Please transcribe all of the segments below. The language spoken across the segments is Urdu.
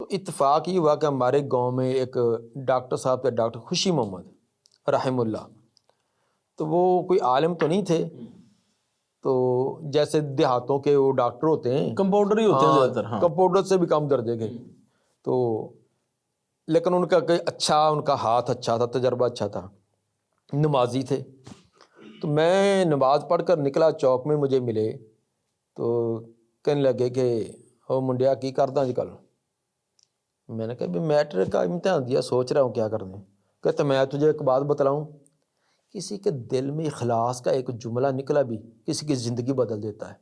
اتفاق یہ ہوا کہ ہمارے گاؤں میں ایک ڈاکٹر صاحب تھے، ڈاکٹر خوشی محمد رحم اللہ. تو وہ کوئی عالم تو نہیں تھے، تو جیسے دیہاتوں کے وہ ڈاکٹر ہوتے ہیں، کمپاؤنڈر ہی ہوتے ہیں زیادہ تر. ہاں کمپاؤنڈر سے بھی کم درجے کے. تو لیکن ان کا اچھا، ان کا ہاتھ اچھا تھا، تجربہ اچھا تھا، نمازی تھے. تو میں نماز پڑھ کر نکلا، چوک میں مجھے ملے تو کہنے لگے کہ او منڈیا کی کردا آج کل. میں نے کہا بھی میٹرک کا امتحان دیا، سوچ رہا ہوں کیا کرنا ہے. کہتے میں تجھے ایک بات بتلاؤں، کسی کے دل میں اخلاص کا ایک جملہ نکلا بھی کسی کی زندگی بدل دیتا ہے.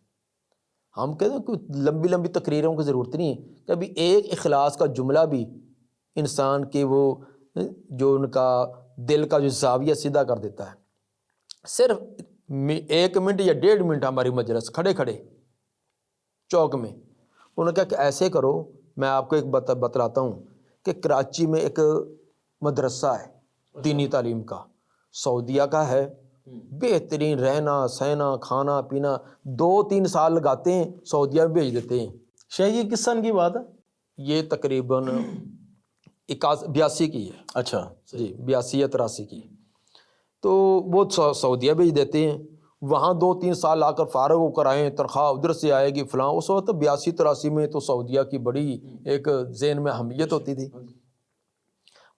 ہم کہتے ہیں کوئی لمبی لمبی تقریروں کی ضرورت نہیں ہے، کبھی ایک اخلاص کا جملہ بھی انسان کے وہ جو ان کا دل کا جو زاویہ سیدھا کر دیتا ہے. صرف 1 منٹ یا 1.5 منٹ ہماری مجلس کھڑے کھڑے چوک میں، انہوں نے کہا کہ ایسے کرو، میں آپ کو ایک بتلاتا ہوں کہ کراچی میں ایک مدرسہ ہے دینی تعلیم کا، سعودیہ کا ہے، بہترین رہنا سہنا کھانا پینا، 2-3 سال لگاتے ہیں، سعودیہ میں بھیج دیتے ہیں. شاید یہ کس سن کی بات ہے؟ یہ تقریباً 82 کی ہے. اچھا جی 82 یا 83 کی. تو وہ سعودیہ بھیج دیتے ہیں، وہاں 2-3 سال آ کر فارغ ہو کر آئیں، تنخواہ ادھر سے آئے گی فلاں. اس وقت 82-83 میں تو سعودیہ کی بڑی ایک ذہن میں اہمیت ہوتی تھی.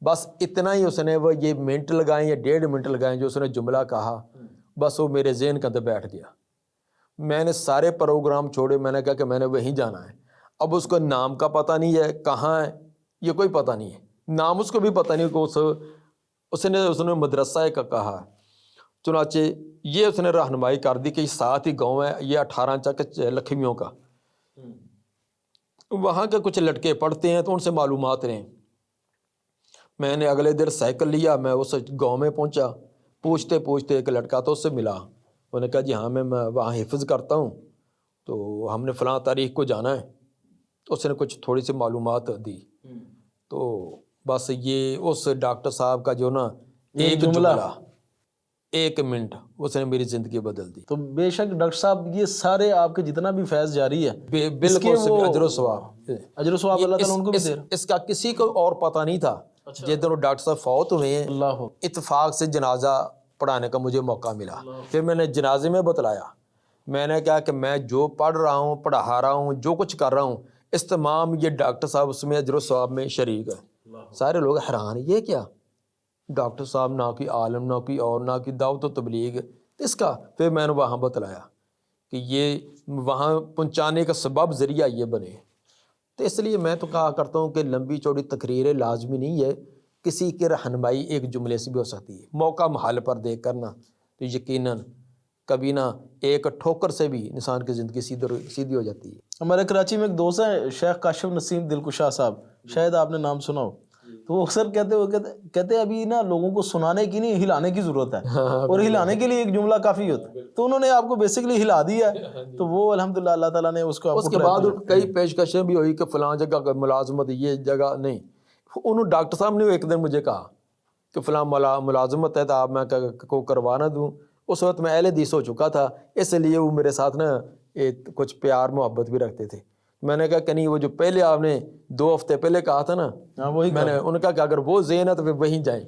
بس اتنا ہی اس نے وہ یہ منٹ لگائیں یا 1.5 منٹ لگائیں جو اس نے جملہ کہا، بس وہ میرے ذہن کے اندر بیٹھ گیا. میں نے سارے پروگرام چھوڑے، میں نے کہا کہ میں نے وہیں جانا ہے. اب اس کو نام کا پتہ نہیں ہے، کہاں ہے یہ کوئی پتہ نہیں ہے، نام اس کو بھی پتہ نہیں کہ اس نے مدرسہ کا کہا. چنانچہ یہ اس نے رہنمائی کر دی کہ ساتھ ہی گاؤں ہے، یہ 18 چک لکھمیوں کا، وہاں کے کچھ لڑکے پڑھتے ہیں تو ان سے معلومات لیں. میں نے اگلے دن سائیکل لیا، میں اس گاؤں میں پہنچا، پوچھتے پوچھتے ایک لڑکا تو اس سے ملا. انہوں نے کہا جی ہاں میں وہاں حفظ کرتا ہوں، تو ہم نے فلاں تاریخ کو جانا ہے. تو اس نے کچھ تھوڑی سی معلومات دی. تو بس یہ اس ڈاکٹر صاحب کا جو نا ایک جملہ 1 منٹ اس نے میری زندگی بدل دی. تو بے شک ڈاکٹر صاحب یہ سارے آپ کے جتنا بھی فیض جاری ہے بالکل اجر و ثواب، اجر و ثواب اللہ تعالیٰ ان کو بھی دے رہا. اس کا کسی کو اور پتہ نہیں تھا. جس دن ڈاکٹر صاحب فوت ہوئے ہیں، اللہ اتفاق سے جنازہ پڑھانے کا مجھے موقع ملا. پھر میں نے جنازے میں بتلایا، میں نے کہا کہ میں جو پڑھ رہا ہوں، پڑھا رہا ہوں، جو کچھ کر رہا ہوں، اس تمام یہ ڈاکٹر صاحب اس میں اجر و ثواب میں شریک ہے. سارے لوگ حیران، یہ کیا ڈاکٹر صاحب، نہ کوئی عالم، نہ کوئی اور، نہ کوئی دعوت و تبلیغ اس کا. پھر میں نے وہاں بتلایا کہ یہ وہاں پہنچانے کا سبب ذریعہ یہ بنے. تو اس لیے میں تو کہا کرتا ہوں کہ لمبی چوڑی تقریریں لازمی نہیں ہے، کسی کی رہنمائی ایک جملے سے بھی ہو سکتی ہے، موقع محل پر دیکھ کرنا. تو یقیناً کبھی نہ ایک ٹھوکر سے بھی انسان کی زندگی سیدھی ہو جاتی ہے. ہمارے کراچی میں ایک دوست ہیں شیخ کاشف نسیم دلکشا صاحب، شاید آپ نے نام سنا ہو. تو وہ اکثر کہتے ابھی نا لوگوں کو سنانے کی نہیں، ہلانے کی ضرورت ہے، اور ہلانے کے لیے ایک جملہ کافی ہوتا ہے. تو انہوں نے آپ کو بیسکلی ہلا دیا ہے. تو وہ الحمدللہ اللہ تعالیٰ نے اس کو اس کے بعد کئی پیشکشیں بھی ہوئی کہ فلاں جگہ ملازمت، یہ جگہ نہیں. انہوں ڈاکٹر صاحب نے ایک دن مجھے کہا کہ فلاں ملازمت ہے تو آپ میں کو کروا نہ دوں. اس وقت میں اہل حدیث ہو چکا تھا، اس لیے وہ میرے ساتھ نا کچھ پیار محبت بھی رکھتے تھے. میں نے کہا کہ نہیں، وہ جو پہلے آپ نے 2 ہفتے پہلے کہا تھا نا، میں نے ان کا کہ اگر وہ ذہن ہے تو پھر وہیں جائیں.